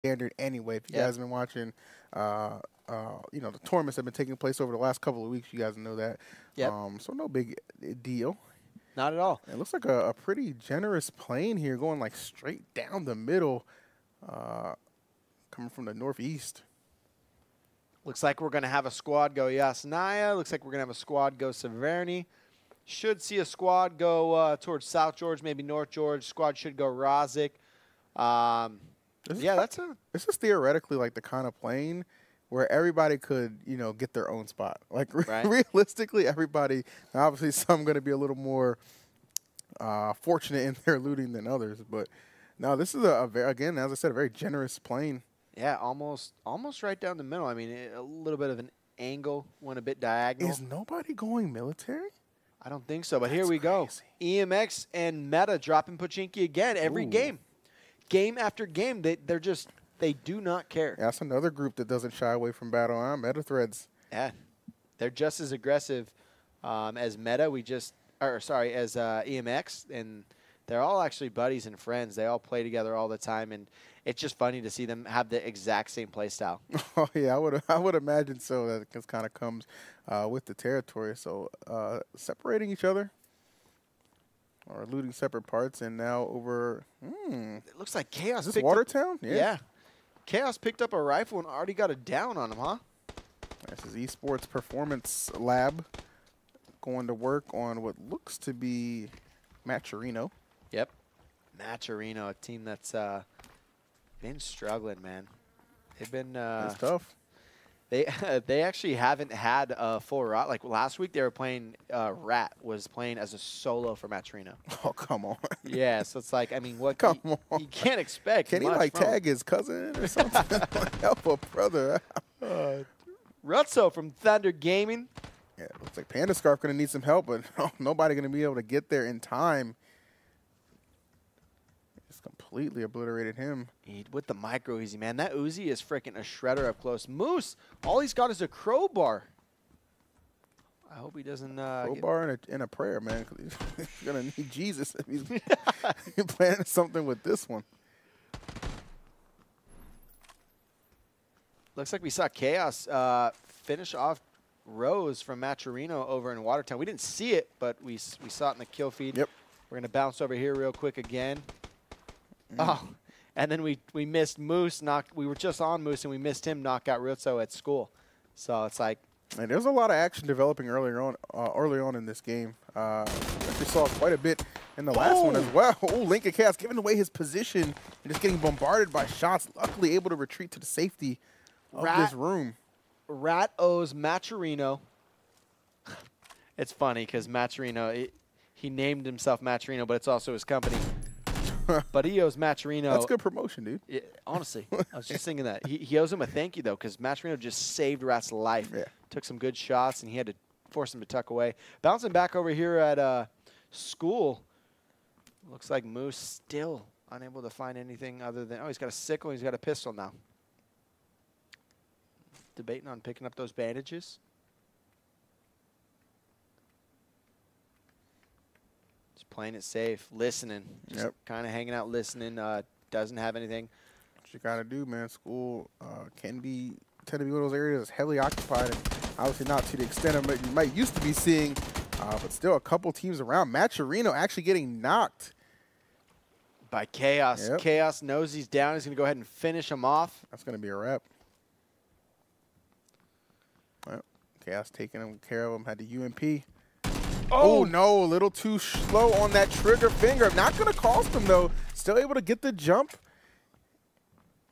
standard anyway. If you guys have been watching, you know, the tournaments have been taking place over the last couple of weeks. You guys know that. Yep. So no big deal. Not at all. It looks like a pretty generous plane here, going like straight down the middle, coming from the northeast. Looks like we're going to have a squad go Yasnaya. Looks like we're going to have a squad go Severny. Should see a squad go towards South George, maybe North George. Squad should go Rozic. This is theoretically like the kind of plane where everybody could, you know, get their own spot. Like realistically, everybody. Obviously, some going to be a little more fortunate in their looting than others, but no, this is again, as I said, a very generous plane. Yeah, almost right down the middle. I mean, a little bit of an angle, went a bit diagonal. Is nobody going military? I don't think so, but here we go. EMX and Meta dropping Pochinki again every game. Game after game, they do not care. Yeah, that's another group that doesn't shy away from battle. Meta Threads. Yeah, they're just as aggressive as Meta. As EMX, and they're all actually buddies and friends. They all play together all the time, and it's just funny to see them have the exact same play style. Oh yeah, I would imagine so. That it kind of comes with the territory. So separating each other. Or looting separate parts, and now over. It looks like Chaos. Is this Watertown? Yeah. Chaos picked up a rifle and already got a down on him, huh? This is Esports Performance Lab going to work on what looks to be Matcherino. Yep. Matcherino, a team that's been struggling, man. They've been. It's tough. They actually haven't had a full rot. Like last week, they were playing. Rat was playing as a solo for Matcherino. Oh come on. Yeah, so it's like, I mean, what? Come on. You can't expect. Can he like tag his cousin or something? Help a brother. Rutso from Thunder Gaming. Yeah, looks like Panda Scarf gonna need some help, but nobody gonna be able to get there in time. Just completely obliterated him. With the micro Uzi, man. That Uzi is freaking a shredder up close. Moose, all he's got is a crowbar. I hope he doesn't. Crowbar and a prayer, man. Cause he's gonna need Jesus if he's planning something with this one. Looks like we saw Chaos finish off Rose from Matcherino over in Watertown. We didn't see it, but we saw it in the kill feed. Yep. We're gonna bounce over here real quick again. Oh, and then we missed Moose. We were just on Moose, and we missed him knock out Rutso at school. So it's like. And there's a lot of action developing early on in this game. We saw quite a bit in the last one as well. Oh, Lincoln Chaos giving away his position and just getting bombarded by shots. Luckily able to retreat to the safety of this room. Rat owes Matcherino. It's funny because Matcherino, he named himself Matcherino, but it's also his company. But he owes Matcherino. That's good promotion, dude. Honestly, I was just thinking that. He owes him a thank you, though, because Matcherino just saved Rat's life. Yeah. Took some good shots, and he had to force him to tuck away. Bouncing back over here at school. Looks like Moose still unable to find anything other than, he's got a sickle, he's got a pistol now. Debating on picking up those bandages. Playing it safe, listening, just kind of hanging out, listening. Doesn't have anything. What you gotta do, man. School tend to be one of those areas that's heavily occupied, and obviously not to the extent of what you might used to be seeing, but still a couple teams around. Matcherino actually getting knocked by Chaos. Yep. Chaos knows he's down. He's gonna go ahead and finish him off. That's gonna be a wrap. Well, Chaos taking care of him. Had the UMP. Oh, no, a little too slow on that trigger finger. Not going to cost him, though. Still able to get the jump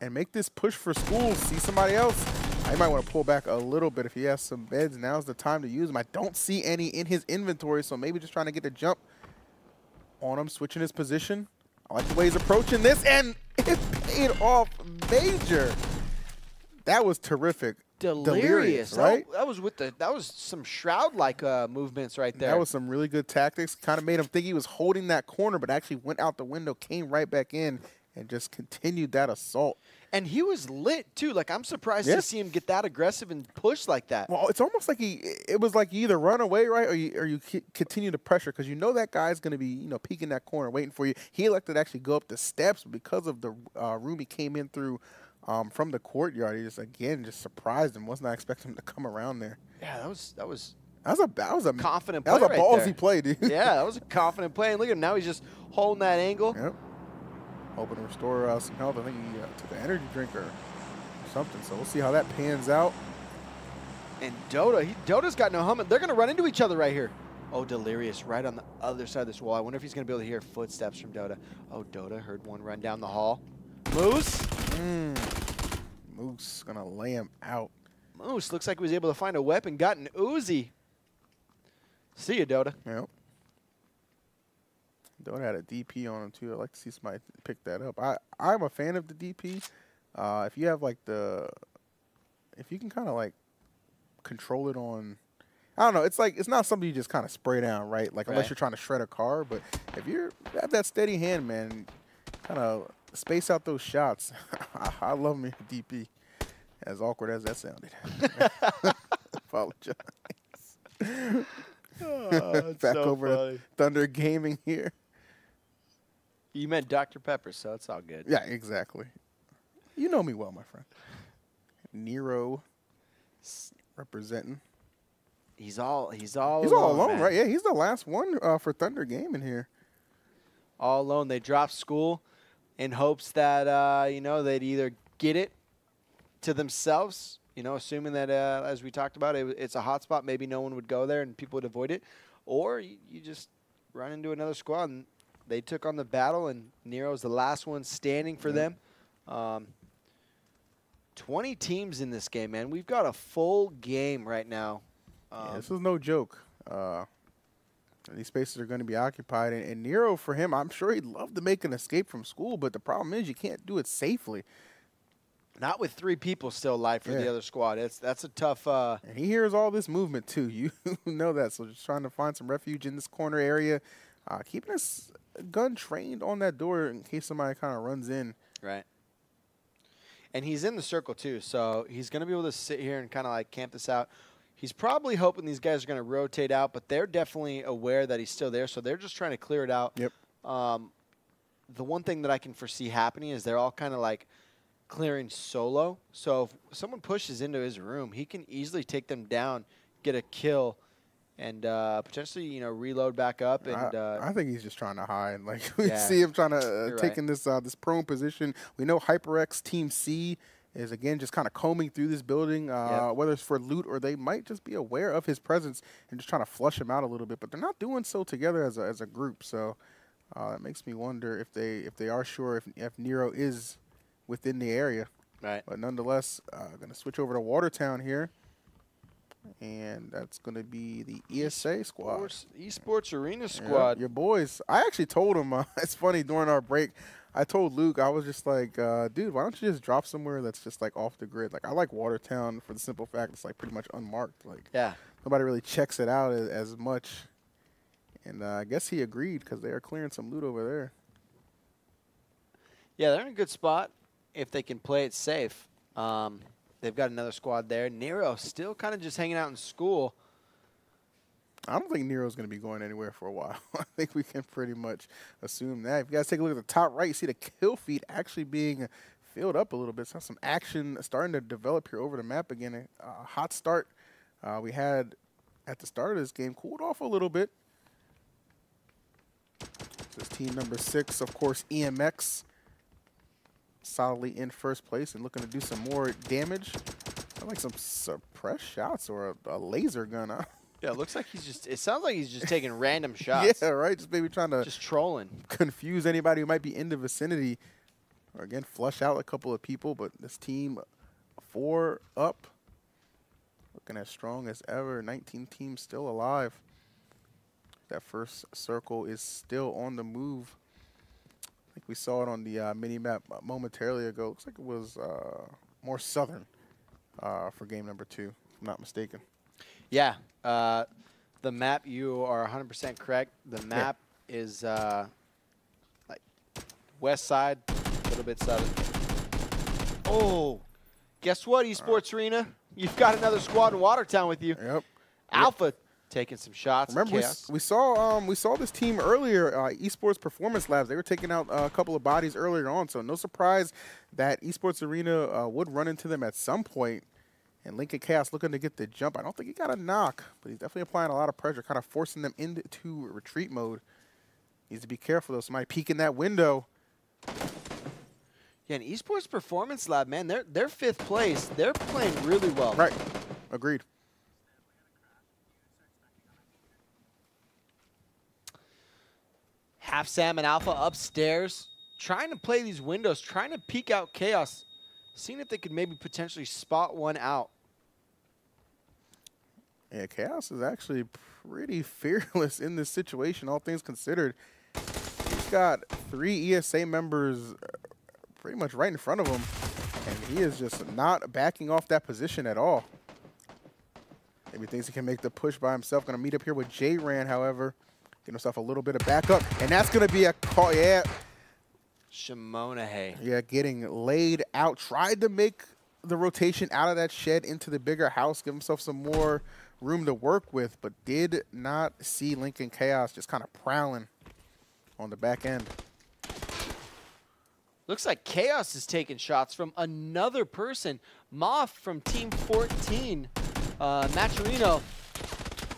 and make this push for school. See somebody else. I might want to pull back a little bit if he has some beds. Now's the time to use them. I don't see any in his inventory, so maybe just trying to get a jump on him, switching his position. I like the way he's approaching this, and it paid off major. That was terrific. Delirious, right? That was some Shroud-like movements right there. That was some really good tactics. Kind of made him think he was holding that corner, but actually went out the window, came right back in, and just continued that assault. And he was lit too. Like, I'm surprised to see him get that aggressive and push like that. Well, it's almost like it was like you either run away, right, or you continue to pressure, because you know that guy's going to be peeking that corner, waiting for you. He elected to actually go up the steps because of the room he came in through. from the courtyard. He just, again, just surprised him. Was not expecting him to come around there. Yeah, that was a confident play. That was a ballsy play, dude. Yeah, that was a confident play. And look at him now. He's just holding that angle. Yep. Hoping to restore some health. I think he took an energy drink or something. So we'll see how that pans out. And Dota's got no helmet. They're going to run into each other right here. Oh, Delirious right on the other side of this wall. I wonder if he's going to be able to hear footsteps from Dota. Oh, Dota heard one run down the hall. Moose. Moose going to lay him out. Moose looks like he was able to find a weapon. Got an Uzi. See you, Dota. Yep. Dota had a DP on him, too. I'd like to see somebody pick that up. I'm a fan of the DP. If you have, like, if you can kind of, like, control it on, I don't know, it's like, it's not something you just kind of spray down, right? Like, unless you're trying to shred a car. But if you have that steady hand, man, kind of space out those shots. I love me a DP. As awkward as that sounded. Apologize. Back so over to Thunder Gaming here. You meant Dr. Pepper, so it's all good. Yeah, exactly. You know me well, my friend. Nero representing. He's all alone, man. right? Yeah, he's the last one for Thunder Gaming here. All alone. They dropped school in hopes that they'd either get it to themselves, assuming that, as we talked about, it's a hot spot, maybe no one would go there and people would avoid it, or you just run into another squad. And they took on the battle, and Nero's the last one standing for them. 20 teams in this game, man. We've got a full game right now. Yeah, this is no joke. These spaces are going to be occupied, and Nero, for him, I'm sure he'd love to make an escape from school, but the problem is you can't do it safely. Not with 3 people still alive for the other squad. That's a tough. And he hears all this movement too. You know that. So just trying to find some refuge in this corner area, keeping his gun trained on that door in case somebody kind of runs in. Right. And he's in the circle too, so he's going to be able to sit here and kind of like camp this out. He's probably hoping these guys are going to rotate out, but they're definitely aware that he's still there, so they're just trying to clear it out. Yep. The one thing that I can foresee happening is they're all kind of like clearing solo. So if someone pushes into his room, he can easily take them down, get a kill, and potentially reload back up. And I think he's just trying to hide. Like we see him trying to taking this prone position. We know HyperX Team C is again just kind of combing through this building, whether it's for loot or they might just be aware of his presence and just trying to flush him out a little bit. But they're not doing so together as a group. So that makes me wonder if they are sure if Nero is within the area. Right. But nonetheless, going to switch over to Watertown here. And that's going to be the ESA squad. Esports Arena squad. Yeah, your boys. I actually told him, it's funny, during our break, I told Luke, I was just like, dude, why don't you just drop somewhere that's just like off the grid? Like, I like Watertown for the simple fact it's like pretty much unmarked. Like, nobody really checks it out as much. And I guess he agreed because they are clearing some loot over there. Yeah, they're in a good spot if they can play it safe. They've got another squad there. Nero still kind of just hanging out in school. I don't think Nero's going to be going anywhere for a while. I think we can pretty much assume that. If you guys take a look at the top right, you see the kill feed actually being filled up a little bit. So some action starting to develop here over the map again. A hot start we had at the start of this game cooled off a little bit. This is team number 6, of course, EMX. Solidly in first place and looking to do some more damage. Like some suppressed shots or a laser gun. Yeah, it looks like it sounds like he's just taking random shots. Yeah, right. Just maybe trying to just trolling. Confuse anybody who might be in the vicinity. Or again, flush out a couple of people. But this team 4 up. Looking as strong as ever. 19 teams still alive. That first circle is still on the move. I think we saw it on the mini-map momentarily ago. Looks like it was more southern for game number 2, if I'm not mistaken. Yeah. The map, you are 100% correct. The map is like west side, a little bit southern. Oh, guess what, Esports Arena? You've got another squad in Watertown with you. Yep. Alpha taking some shots. Remember, we saw this team earlier, Esports Performance Labs. They were taking out a couple of bodies earlier on, so no surprise that Esports Arena would run into them at some point. And Lincoln Chaos looking to get the jump. I don't think he got a knock, but he's definitely applying a lot of pressure, kind of forcing them into retreat mode. Needs to be careful, though. Somebody peek in that window. Yeah, and Esports Performance Lab, man, they're 5th place. They're playing really well. Right. Agreed. Half Sam and Alpha upstairs, trying to play these windows, trying to peek out Chaos, seeing if they could maybe potentially spot one out. Yeah, Chaos is actually pretty fearless in this situation, all things considered. He's got 3 ESA members pretty much right in front of him, and he is just not backing off that position at all. Maybe thinks he can make the push by himself. Going to meet up here with J-Ran, however. Get himself a little bit of backup, and that's going to be a call. Yeah. Shimonahe. Yeah, getting laid out. Tried to make the rotation out of that shed into the bigger house, give himself some more room to work with, but did not see Lincoln Chaos just kind of prowling on the back end. Looks like Chaos is taking shots from another person. Moth from Team 14, Matcherino,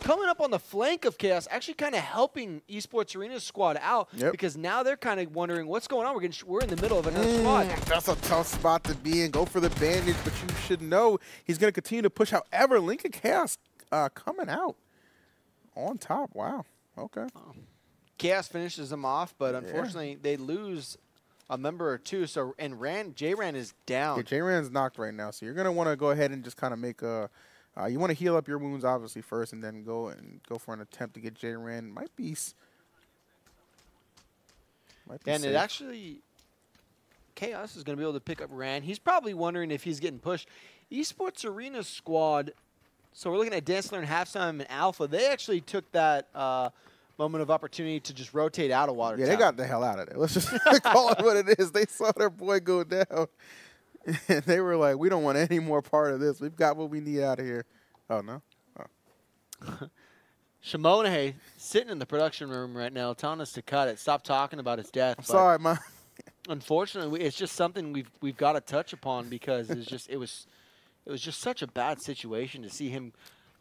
coming up on the flank of Chaos, actually kind of helping Esports Arena's squad out, because now they're kind of wondering what's going on. We're in the middle of another squad. That's a tough spot to be in. Go for the bandage, but you should know he's going to continue to push. However, Lincoln Chaos coming out on top. Wow. Okay. Chaos finishes them off, but unfortunately they lose a member or two. So J-Ran is down. Yeah, J-Ran's knocked right now, so you're going to want to go ahead and just kind of make a. You want to heal up your wounds, obviously, first, and then go for an attempt to get J-Ran. Might be and safe. it actually, Chaos is going to be able to pick up Ran. He's probably wondering if he's getting pushed. Esports Arena squad, so we're looking at Dance Learn, Halftime, and Alpha. They actually took that moment of opportunity to just rotate out of Watertown. Yeah, they got the hell out of there. Let's just call it what it is. They saw their boy go down. And they were like, we don't want any more part of this. We've got what we need out of here. Oh, no? Oh. Shimonahe sitting in the production room right now telling us to cut it. Stop talking about his death. I'm sorry, man. Unfortunately, it's just something we've got to touch upon because it was just such a bad situation to see him,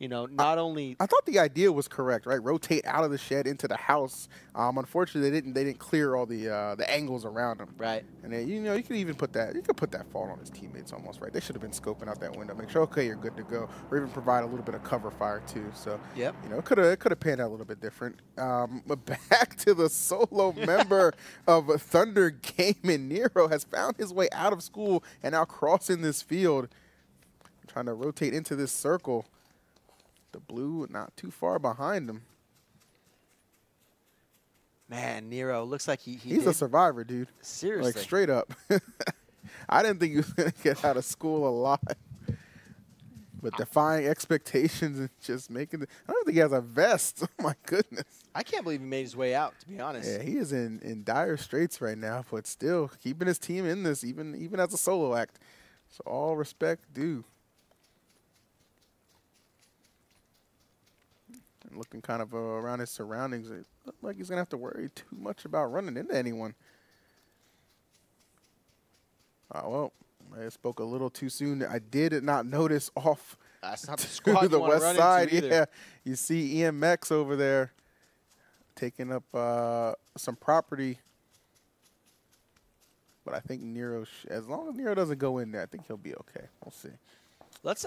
not only. I thought the idea was correct, right? Rotate out of the shed into the house. Unfortunately, they didn't clear all the angles around him. Right. And then, you could even put that fault on his teammates almost, right? They should have been scoping out that window, make sure okay you're good to go, or even provide a little bit of cover fire too. So yep. It could have panned out a little bit different. But back to the solo member of Thunder Gaming, Nero has found his way out of school and now crossing this field, trying to rotate into this circle. The blue not too far behind him. Man, Nero looks like he's a survivor, dude. Seriously. Like, straight up. I didn't think he was going to get out of school alive. But defying expectations and just making I don't think he has a vest. Oh, my goodness. I can't believe he made his way out, to be honest. Yeah, he is in dire straits right now, but still keeping his team in this, even as a solo act. So all respect due. And looking kind of around his surroundings, it looks like he's going to have to worry too much about running into anyone. Well, I spoke a little too soon. I did not notice off That's not the squad to the west side. Yeah, you see EMX over there taking up some property. But I think Nero, as long as Nero doesn't go in there, I think he'll be okay. We'll see. Let's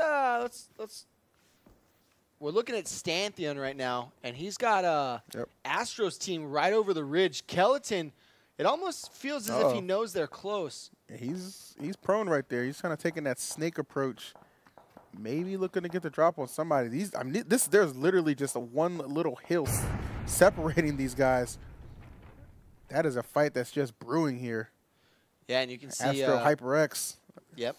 we're looking at Stanthion right now, and he's got Astro's team right over the ridge. Kelleton, it almost feels as if he knows they're close. Yeah, he's prone right there. He's kind of taking that snake approach, maybe looking to get the drop on somebody. There's literally just one little hill separating these guys. That is a fight that's just brewing here. Yeah, and you can see Astro HyperX. Yep.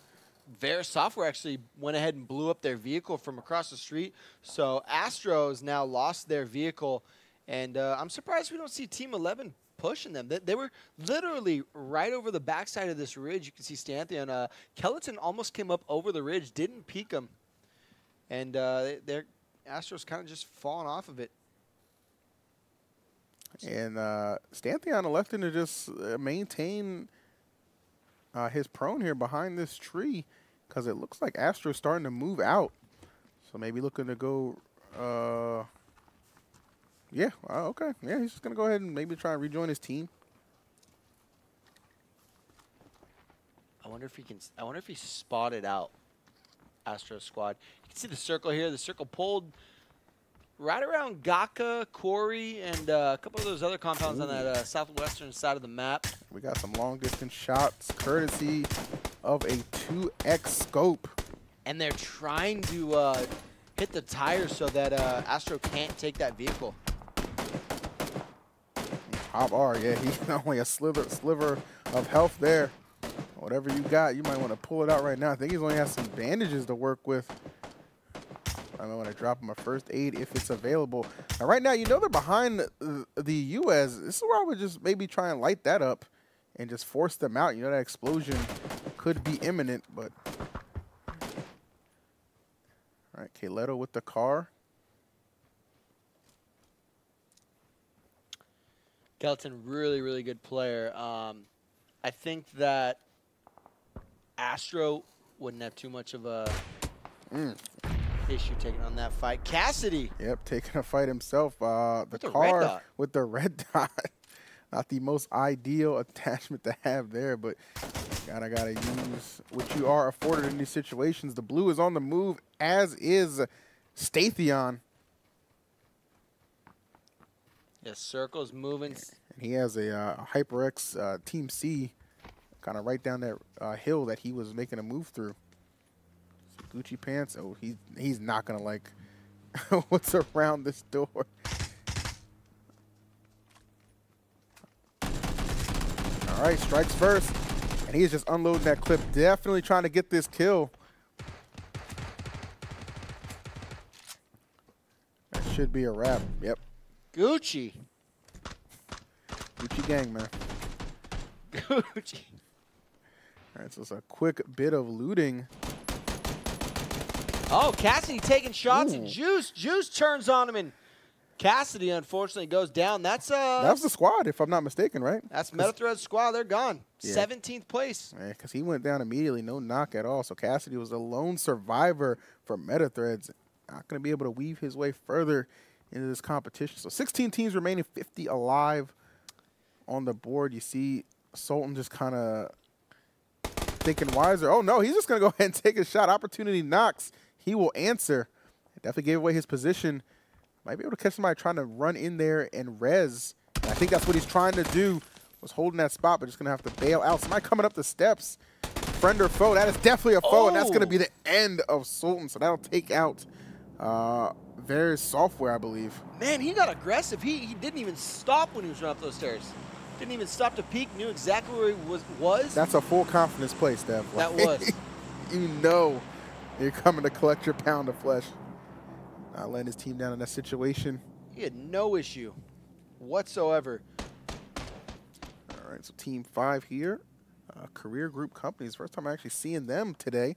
Vera Software actually went ahead and blew up their vehicle from across the street. So Astro's now lost their vehicle, and I'm surprised we don't see Team 11 pushing them. They were literally right over the backside of this ridge. You can see Stanthion. Kelleton almost came up over the ridge, didn't peek him, and they're Astro's kind of just falling off of it. And Stantheon electing to just maintain his prone here behind this tree because it looks like Astro's starting to move out. So maybe looking to go, yeah, okay. Yeah, he's just going to go ahead and maybe try and rejoin his team. I wonder if he spotted out Astro's squad. You can see the circle here. The circle pulled right around Gaka, Corey, and a couple of those other compounds on that southwestern side of the map. We got some long-distance shots courtesy of a 2X scope. And they're trying to hit the tires so that Astro can't take that vehicle. Top R, yeah, he's only a sliver of health there. Whatever you got, you might want to pull it out right now. I think he's only has some bandages to work with. I might want to drop him a first aid if it's available. Now, right now, you know they're behind the US. This is where I would just maybe try and light that up and just force them out. You know, that explosion could be imminent, but... All right, Kaleto with the car. Kelton, really, really good player. I think that Astro wouldn't have too much of a issue taking on that fight. Cassidy. Yep, taking a fight himself. The car with the red dot. Not the most ideal attachment to have there, but gotta use what you are afforded in these situations. The blue is on the move, as is Stathion. Yeah, Circle's moving. And he has a HyperX Team C kind of right down that hill that he was making a move through. Gucci pants. Oh, he's not going to like what's around this door. All right, strikes first. And he's just unloading that clip. Definitely trying to get this kill. That should be a wrap. Yep. Gucci. Gucci gang, man. Gucci. All right, so it's a quick bit of looting. Oh, Cassidy taking shots Ooh. and Juice turns on him, and Cassidy unfortunately goes down. That's that was the squad, if I'm not mistaken, right? That's MetaThread's squad. They're gone. Yeah. 17th place. Because he went down immediately, no knock at all. So Cassidy was a lone survivor for MetaThreads. Not going to be able to weave his way further into this competition. So 16 teams remaining, 50 alive on the board. You see Sultan just kind of thinking wiser. Oh, no, he's just going to go ahead and take a shot. Opportunity knocks. He will answer. Definitely gave away his position. Might be able to catch somebody trying to run in there and res. And I think that's what he's trying to do. Was holding that spot, but just going to have to bail out. Somebody coming up the steps. Friend or foe. That is definitely a foe, and that's going to be the end of Sultan. So that'll take out their software, I believe. Man, he got aggressive. He didn't even stop when he was running up those stairs. Didn't even stop to peek. Knew exactly where he was. That's a full confidence play, Steph. That was. You know you're coming to collect your pound of flesh. Not letting his team down in that situation. He had no issue whatsoever. All right, so Team 5 here. Career Group Companies. First time I'm actually seeing them today.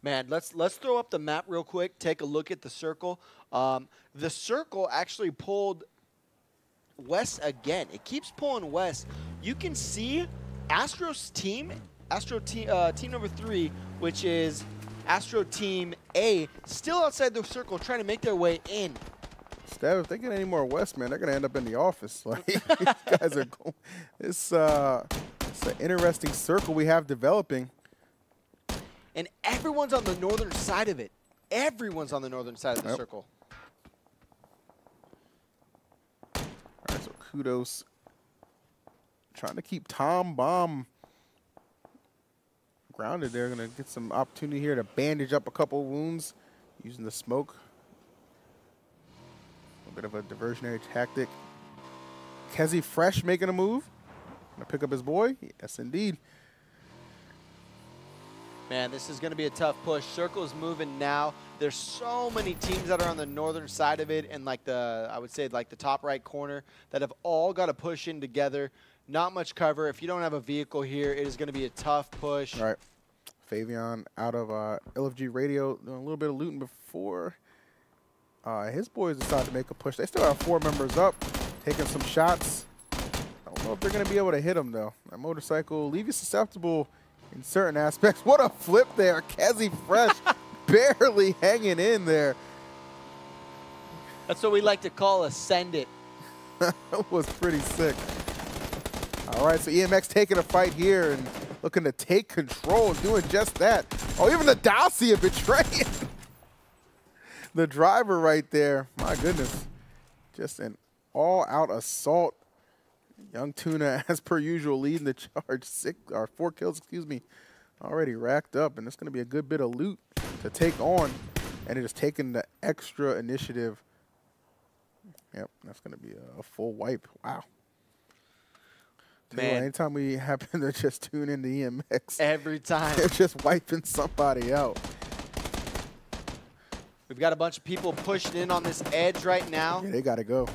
Man, let's throw up the map real quick. Take a look at the circle. The circle actually pulled west again. It keeps pulling west. You can see Astro's team, team number 3, which is Astro Team A, still outside the circle trying to make their way in. Steph, if they get any more west, man, they're going to end up in the office. Like, these guys are going. It's an interesting circle we have developing. And everyone's on the northern side of it. Everyone's on the northern side of the circle. All right, so kudos. Trying to keep Tom Bomb grounded there. Going to get some opportunity here to bandage up a couple wounds using the smoke. A bit of a diversionary tactic. Kezi Fresh making a move. Going to pick up his boy. Yes, indeed. Man, this is going to be a tough push. Circle's moving now. There's so many teams that are on the northern side of it and like I would say like the top right corner that have all got to push in together. Not much cover. If you don't have a vehicle here, it is going to be a tough push. All right. Fabian out of LFG Radio doing a little bit of looting before his boys decided to make a push. They still have 4 members up, taking some shots. I don't know if they're going to be able to hit him, though. That motorcycle leave you susceptible in certain aspects. What a flip there. Kezi Fresh barely hanging in there. That's what we like to call a send it. That was pretty sick. All right, so EMX taking a fight here and looking to take control, doing just that. Oh, even the Dacia betraying the driver right there. My goodness. Just an all-out assault. Young Tuna, as per usual, leading the charge. 4 kills, excuse me, already racked up. And it's going to be a good bit of loot to take on. And it is taking the extra initiative. Yep, that's going to be a full wipe. Wow. Man, anytime we happen to just tune into EMX, every time they're just wiping somebody out. We've got a bunch of people pushing in on this edge right now. Yeah, they got to go.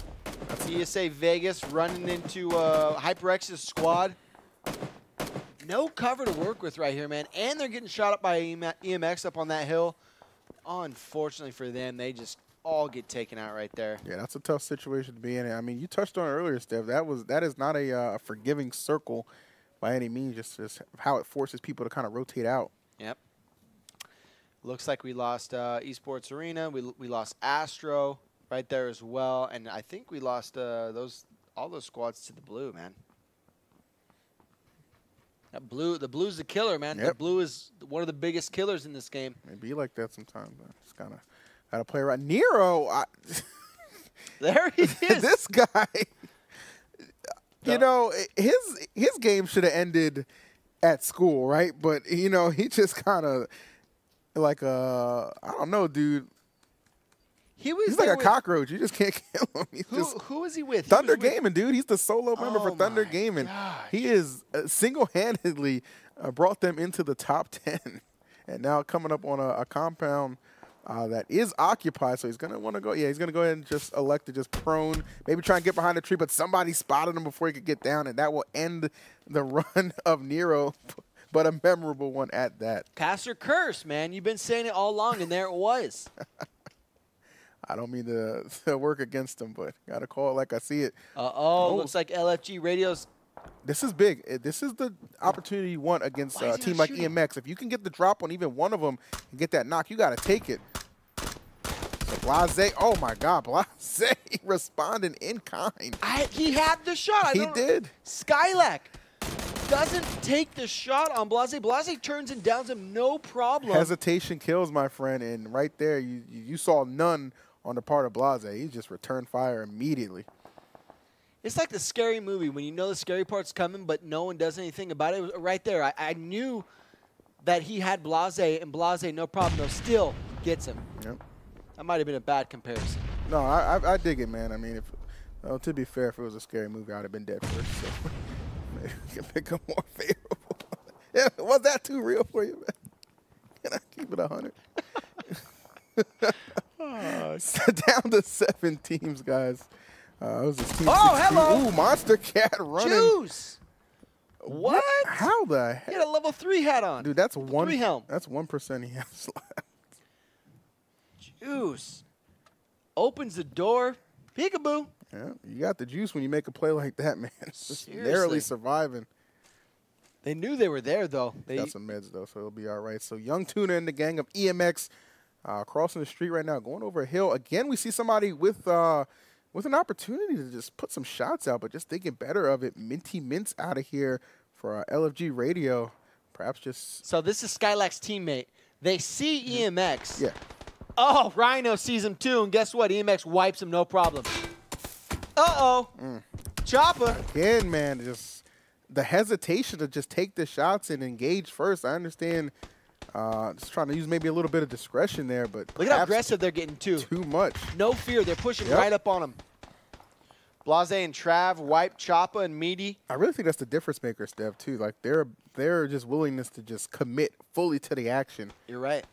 ESA Vegas running into HyperX's squad. No cover to work with right here, man. And they're getting shot up by EMX up on that hill. Unfortunately for them, they just all get taken out right there. Yeah, that's a tough situation to be in. I mean, you touched on it earlier, Steph. That is not a forgiving circle by any means. Just how it forces people to kind of rotate out. Yep. Looks like we lost Esports Arena. We lost Astro right there as well, and I think we lost all those squads to the blue, man. That blue, the blue's the killer, man. Yep. The blue is one of the biggest killers in this game. It be like that sometimes. Just kind of got to play right. Nero, there he is. This guy, you know, his game should have ended at school, right? But you know, he just kind of like I don't know, dude. He's like a cockroach. You just can't kill him. Who is he with? Thunder Gaming, dude. He's the solo member for Thunder Gaming. Gosh. He is single-handedly brought them into the top 10. And now coming up on a compound that is occupied. So he's going to want to go. Yeah, he's going to go ahead and just elect to just prone. Maybe try and get behind the tree, but somebody spotted him before he could get down. And that will end the run of Nero, but a memorable one at that. Pass or curse, man. You've been saying it all along, and there it was. I don't mean to work against them, but got to call it like I see it. Looks like LFG Radio's. This is big. This is the opportunity you want against a team like EMX. If you can get the drop on even one of them and get that knock, you got to take it. So Blase, oh my God, Blase responding in kind. He had the shot. He did. Skylak doesn't take the shot on Blase. Blase turns and downs him, no problem. Hesitation kills, my friend, and right there you saw none on the part of Blase. He just returned fire immediately. It's like the scary movie when you know the scary part's coming, but no one does anything about it. It was right there. I knew that he had Blase, and Blase, no problem, though, still gets him. Yep. That might have been a bad comparison. No, I dig it, man. I mean, to be fair, if it was a scary movie, I would have been dead first. So maybe we can pick a more favorable. Yeah, was that too real for you, man? Can I keep it 100? Down to 7 teams, guys. It was this team 16. Hello. Ooh, Monstercat running. Juice. What? How the heck? He had a level 3 hat on. Dude, that's 1. 3 helm. That's 1% he has left. Juice. Opens the door. Peekaboo. Yeah, you got the juice when you make a play like that, man. Just Seriously. narrowly surviving. They knew they were there, though. They got some meds, though, so it'll be all right. So Young Tuna and the gang of EMX crossing the street right now, going over a hill. Again, we see somebody with an opportunity to just put some shots out, but just thinking better of it. Minty Mints out of here for LFG Radio. Perhaps just... So this is Skylak's teammate. They see EMX. Yeah. Oh, Rhino sees him, too, and guess what? EMX wipes him, no problem. Uh-oh. Chopper. Again, man, just the hesitation to just take the shots and engage first. I understand just trying to use maybe a little bit of discretion there, but look at how aggressive they're getting, too. Too much. No fear. They're pushing right up on him. Blase and Trav wipe Choppa and Meaty. I really think that's the difference maker, Steph, too. Like, their just willingness to just commit fully to the action. You're right.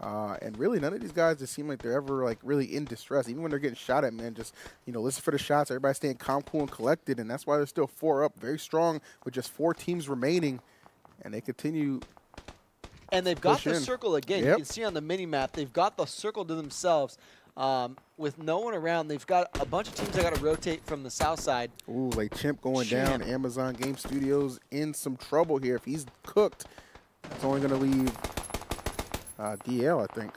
And really, none of these guys just seem like they're ever like really in distress. Even when they're getting shot at, man, just, you know, listen for the shots. Everybody staying calm, cool, and collected, and that's why they're still 4 up, very strong with just 4 teams remaining, and they continue. And they've got the circle again. Yep. You can see on the mini map, they've got the circle to themselves. With no one around, they've got a bunch of teams that got to rotate from the south side. Ooh, like Chimp going down. Amazon Game Studios in some trouble here. If he's cooked, it's only going to leave DL, I think.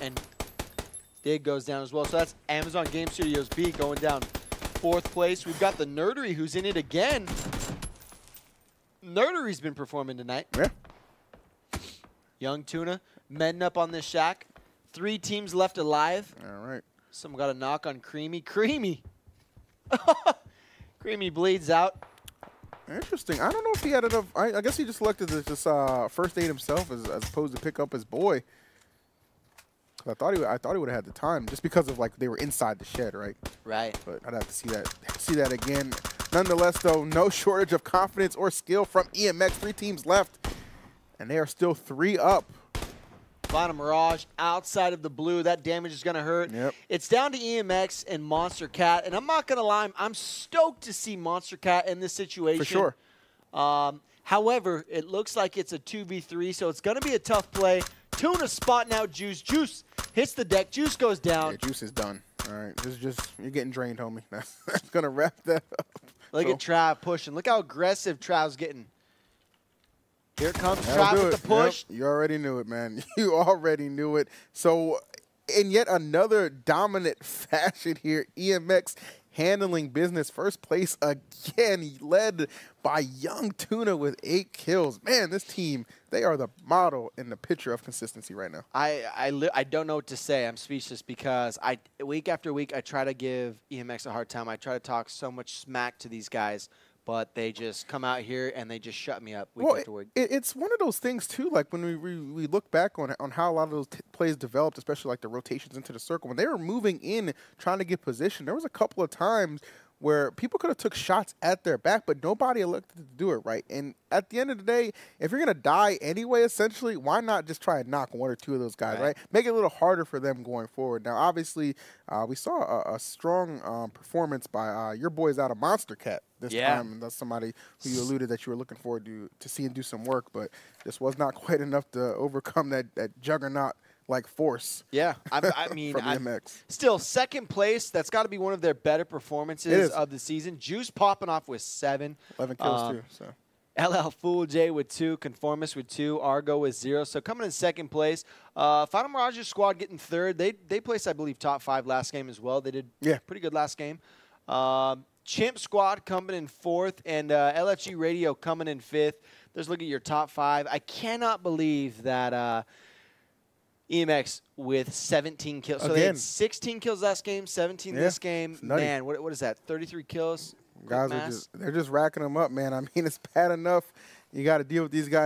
And Dig goes down as well. So that's Amazon Game Studios B going down 4th place. We've got the Nerdery, who's in it again. Nerdery's been performing tonight. Yeah. Young Tuna medding up on this shack. 3 teams left alive. All right. Someone got a knock on Creamy. Creamy! Creamy bleeds out. Interesting. I don't know if he had enough. I guess he just selected to just first aid himself as opposed to pick up his boy. I thought he would have had the time just because of like they were inside the shed, right? Right. But I'd have to see that again. Nonetheless, though, no shortage of confidence or skill from EMX. 3 teams left, and they are still 3 up. Final Mirage outside of the blue. That damage is going to hurt. Yep. It's down to EMX and Monstercat, and I'm not going to lie, I'm stoked to see Monstercat in this situation. For sure. However, it looks like it's a 2v3, so it's going to be a tough play. Tuna spotting out Juice. Juice hits the deck. Juice goes down. Yeah, Juice is done. All right. This is just, you're getting drained, homie. That's going to wrap that up. Look at Trav pushing. Look how aggressive Trav's getting. Here comes That'll Trav with the push. Yep, you already knew it, man. You already knew it. So, in yet another dominant fashion here, EMX handling business. First place again, led by Young Tuna with 8 kills. Man, this team, they are the model and the picture of consistency right now. I don't know what to say. I'm speechless because week after week I try to give EMX a hard time. I try to talk so much smack to these guys, but they just come out here and they just shut me up week after week. It's one of those things, too, like when we look back on how a lot of those plays developed, especially like the rotations into the circle. When they were moving in, trying to get position, there was a couple of times where people could have took shots at their back, but nobody elected to do it right. And at the end of the day, if you're going to die anyway, essentially, why not just try and knock 1 or 2 of those guys, right? Make it a little harder for them going forward. Now, obviously, we saw a strong performance by your boys out of Monstercat this time. And that's somebody who you alluded that you were looking forward to seeing do some work, but this was not quite enough to overcome that juggernaut like force. Yeah, I mean, from EMX. Still, 2nd place. That's got to be one of their better performances of the season. Juice popping off with 7. 11 kills, too. So. LL Fool J with 2, Conformist with 2, Argo with 0. So coming in 2nd place. Final Mirage's squad getting 3rd. They placed, I believe, top 5 last game as well. They did pretty good last game. Chimp squad coming in 4th, and LFG Radio coming in 5th. Let's look at your top 5. I cannot believe that EMX with 17 kills. So they had 16 kills last game, 17 this game. Man, what is that? 33 kills? Guys they're just racking them up, man. I mean, it's bad enough you got to deal with these guys.